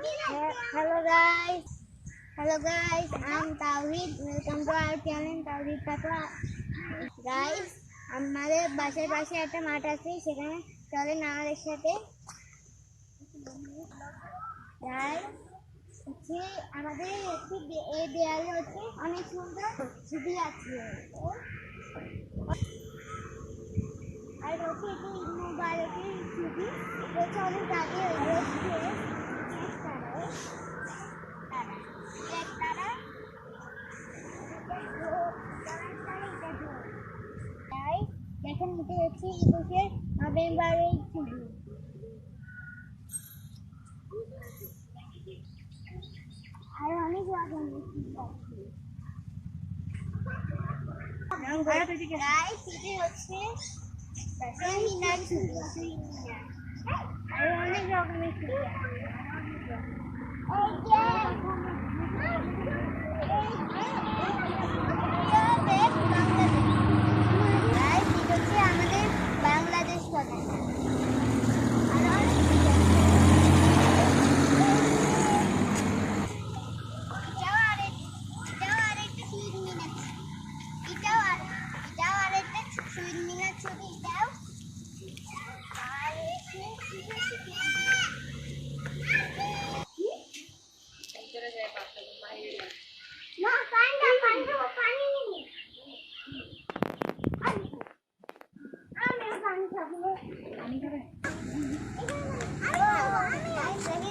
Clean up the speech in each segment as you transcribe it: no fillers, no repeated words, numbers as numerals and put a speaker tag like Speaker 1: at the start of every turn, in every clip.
Speaker 1: Hello guys. Hello guys. I'm Tawhid. Welcome to our channel Tawhid Takwa. Guys, আমাদের বাসার পাশে একটা মাঠ আছে, সেখানে চলেন আমাদের সাথে। গাইস, আমাদের একটি এই দেয়ালে হচ্ছে অনেক সুন্দর ছবি আছে। আর হচ্ছে এটি ঈদ মুবারকের ছবি। হচ্ছে অনেক আগে দেখেন, এটা হচ্ছে 21শে নভেম্বরের ছবি। আর অনেক রকম হচ্ছে আর অনেক রকমের ছবি। আমাদের বাংলাদেশ পতাকা।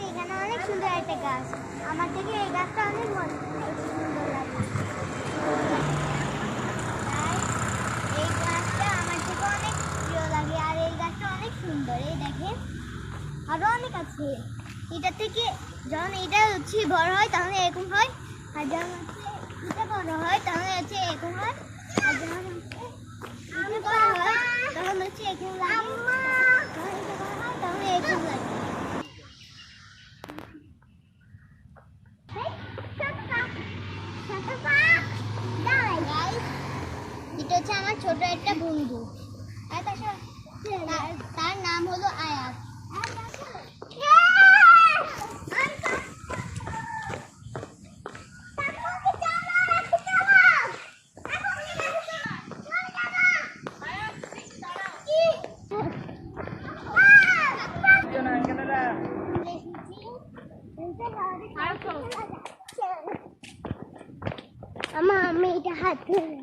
Speaker 1: এখানে অনেক সুন্দর একটা গাছ। আমার থেকে এই গাছটা অনেক সুন্দর লাগে। এই গাছটা আমার থেকে অনেক প্রিয় লাগে, আর এই গাছটা অনেক সুন্দর। এই দেখেন, আরো অনেক আছে। এটা থেকে যখন এটা হচ্ছে বড় হয় তখন এরকম হয়, আর যখন হচ্ছে এটা বড় হয় তখন হচ্ছে এরকম হয়, আর যখন হচ্ছে এটা বড় হয় তখন হচ্ছে এরকম লাগে, তখন এটা বড় হয় তখন এরকম লাগে। এটা হচ্ছে আমার ছোট একটা বন্ধু, তার নাম হলো আয়াত। আমি এটা হাত ধরে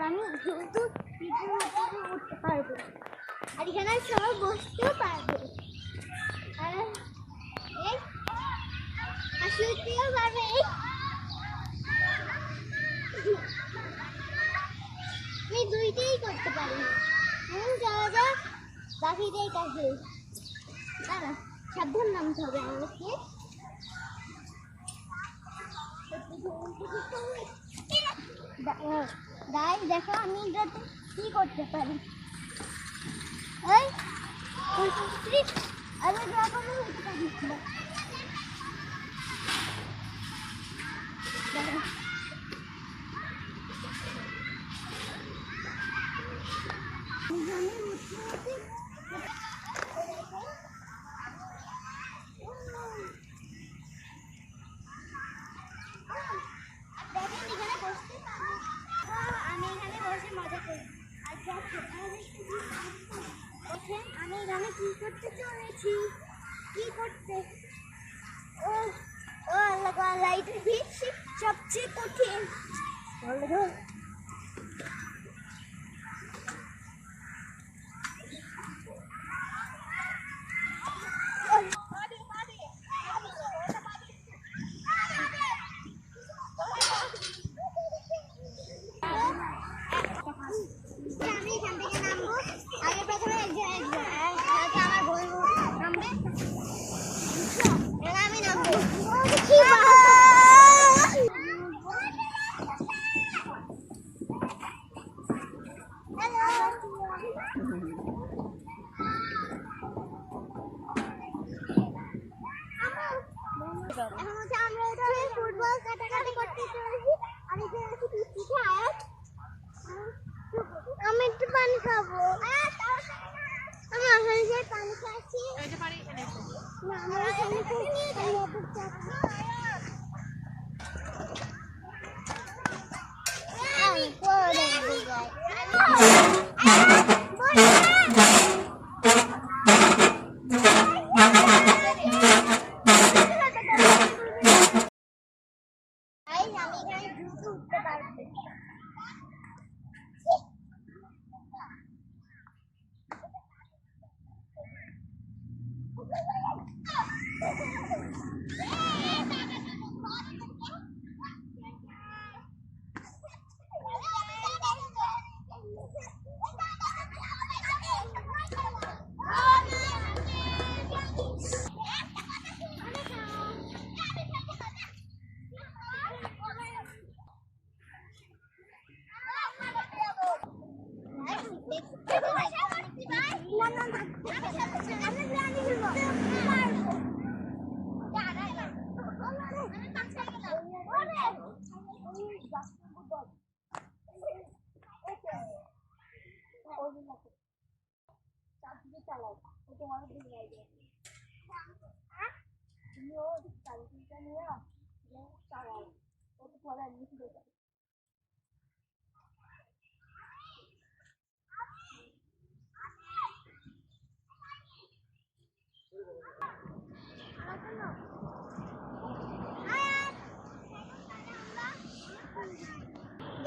Speaker 1: আমি যেহেতু উঠতে পারবো, আর এখানে সবাই বসতেও পারবে, আর শুতেও পারবে। আমি দুইটাই করতে পারি। যাওয়া যাক বাকিদের কাছে। না, সাবধান নামতে হবে আমাকে। গাইস, দেখো আমি এটাতে কি করতে পারি। আমি রকমও হতে পারি। আমি এখানে বসে মজা করি। আমি এখানে কি করতে চলেছি, কি করতে, ও ও আল্লাহ, এটা সবচেয়ে কঠিন।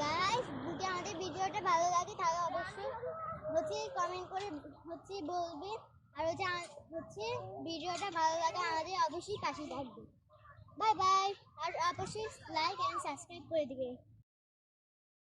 Speaker 1: গাইস যদি আমাদের ভিডিওটা ভালো লাগে তাহলে অবশ্যই হচ্ছে কমেন্ট করে হচ্ছে বলবে, আর হচ্ছে ভিডিওটা ভালো লাগে আমাদের অবশ্যই পাশে থাকবে। বাই বাই, আর অবশ্যই লাইক এন্ড সাবস্ক্রাইব করে দিবে।